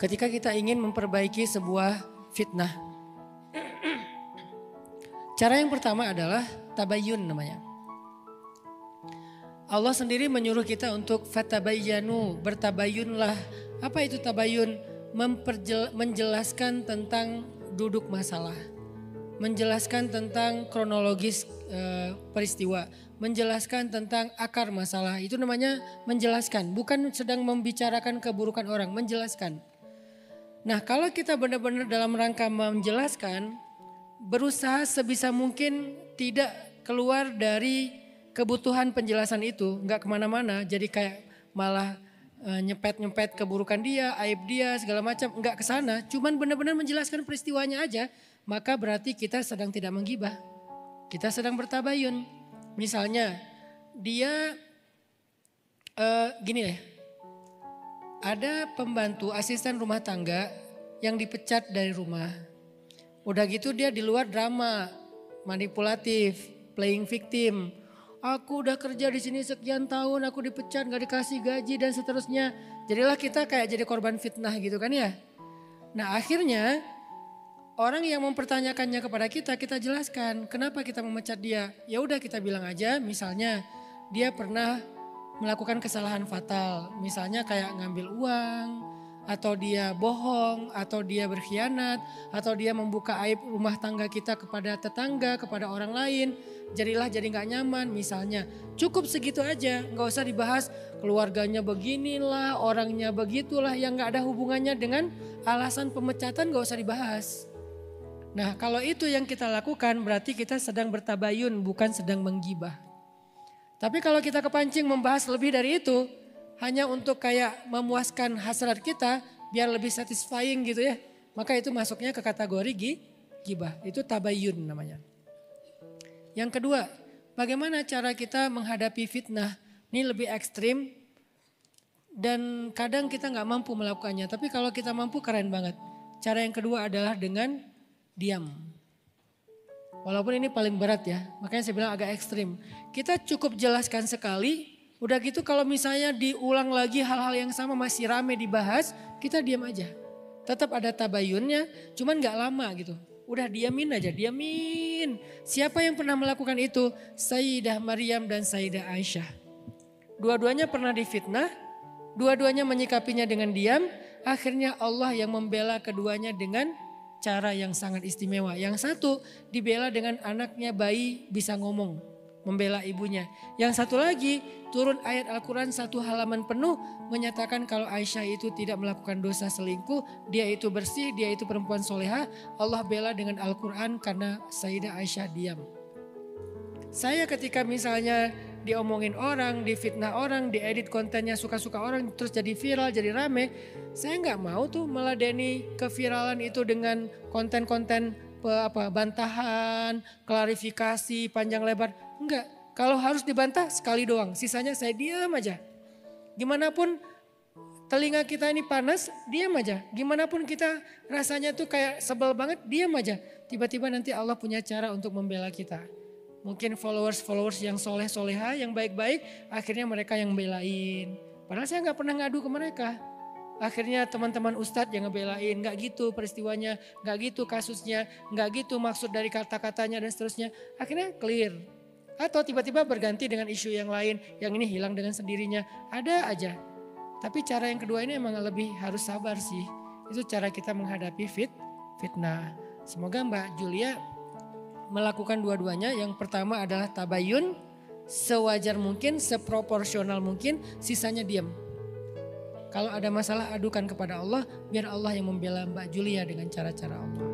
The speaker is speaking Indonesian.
ketika kita ingin memperbaiki sebuah fitnah. Cara yang pertama adalah tabayyun namanya. Allah sendiri menyuruh kita untuk fatabayyanu, bertabayyunlah. Apa itu tabayyun? Menjelaskan tentang duduk masalah. Menjelaskan tentang kronologis peristiwa. Menjelaskan tentang akar masalah. Itu namanya menjelaskan. Bukan sedang membicarakan keburukan orang, menjelaskan. Nah, kalau kita benar-benar dalam rangka menjelaskan, berusaha sebisa mungkin tidak keluar dari kebutuhan penjelasan itu, nggak kemana-mana, jadi kayak malah nyepet-nyepet keburukan dia, aib dia, segala macam, nggak kesana, cuman benar-benar menjelaskan peristiwanya aja, maka berarti kita sedang tidak menggibah, kita sedang bertabayun. Misalnya dia gini deh, ada pembantu asisten rumah tangga yang dipecat dari rumah, udah gitu dia di luar drama, manipulatif, playing victim. Aku udah kerja di sini sekian tahun, aku dipecat, gak dikasih gaji dan seterusnya. Jadilah kita kayak jadi korban fitnah gitu kan ya. Nah akhirnya orang yang mempertanyakannya kepada kita, kita jelaskan kenapa kita memecat dia. Ya udah kita bilang aja, misalnya dia pernah melakukan kesalahan fatal. Misalnya kayak ngambil uang, atau dia bohong, atau dia berkhianat, atau dia membuka aib rumah tangga kita kepada tetangga, kepada orang lain. Jadilah jadi gak nyaman misalnya. Cukup segitu aja, gak usah dibahas keluarganya beginilah, orangnya begitulah yang gak ada hubungannya dengan alasan pemecatan, gak usah dibahas. Nah kalau itu yang kita lakukan berarti kita sedang bertabayun, bukan sedang menggibah. Tapi kalau kita kepancing membahas lebih dari itu, hanya untuk kayak memuaskan hasrat kita biar lebih satisfying gitu ya, maka itu masuknya ke kategori gibah. Itu tabayun namanya. Yang kedua, bagaimana cara kita menghadapi fitnah? Ini lebih ekstrim dan kadang kita gak mampu melakukannya. Tapi kalau kita mampu keren banget. Cara yang kedua adalah dengan diam. Walaupun ini paling berat ya, makanya saya bilang agak ekstrim. Kita cukup jelaskan sekali, udah gitu kalau misalnya diulang lagi hal-hal yang sama masih rame dibahas, kita diam aja. Tetap ada tabayunnya, cuman gak lama gitu. Udah diamin aja, diamin. Siapa yang pernah melakukan itu? Sayyidah Maryam dan Sayyidah Aisyah. Dua-duanya pernah difitnah, dua-duanya menyikapinya dengan diam. Akhirnya Allah yang membela keduanya dengan cara yang sangat istimewa. Yang satu dibela dengan anaknya bayi bisa ngomong, membela ibunya. Yang satu lagi turun ayat Al-Quran 1 halaman penuh menyatakan kalau Aisyah itu tidak melakukan dosa selingkuh, dia itu bersih, dia itu perempuan soleha. Allah bela dengan Al-Quran karena Sayyidah Aisyah diam. Saya ketika misalnya diomongin orang, difitnah orang, diedit kontennya suka-suka orang terus jadi viral, jadi rame. Saya nggak mau tuh meladeni keviralan itu dengan konten-konten bantahan, klarifikasi, panjang lebar. Enggak, kalau harus dibantah sekali doang, sisanya saya diam aja. Gimana pun telinga kita ini panas, diam aja. Gimana pun kita rasanya tuh kayak sebel banget, diam aja. Tiba-tiba nanti Allah punya cara untuk membela kita. Mungkin followers yang soleh-soleha, yang baik-baik, akhirnya mereka yang belain. Padahal saya nggak pernah ngadu ke mereka. Akhirnya teman-teman ustadz yang ngebelain, nggak gitu peristiwanya, nggak gitu kasusnya, nggak gitu maksud dari kata-katanya dan seterusnya. Akhirnya clear. Atau tiba-tiba berganti dengan isu yang lain, yang ini hilang dengan sendirinya. Ada aja. Tapi cara yang kedua ini emang lebih harus sabar sih. Itu cara kita menghadapi fitnah. Semoga Mbak Julia melakukan dua-duanya. Yang pertama adalah tabayun, sewajar mungkin, seproporsional mungkin, sisanya diam. Kalau ada masalah adukan kepada Allah, biar Allah yang membela Mbak Julia dengan cara-cara Allah.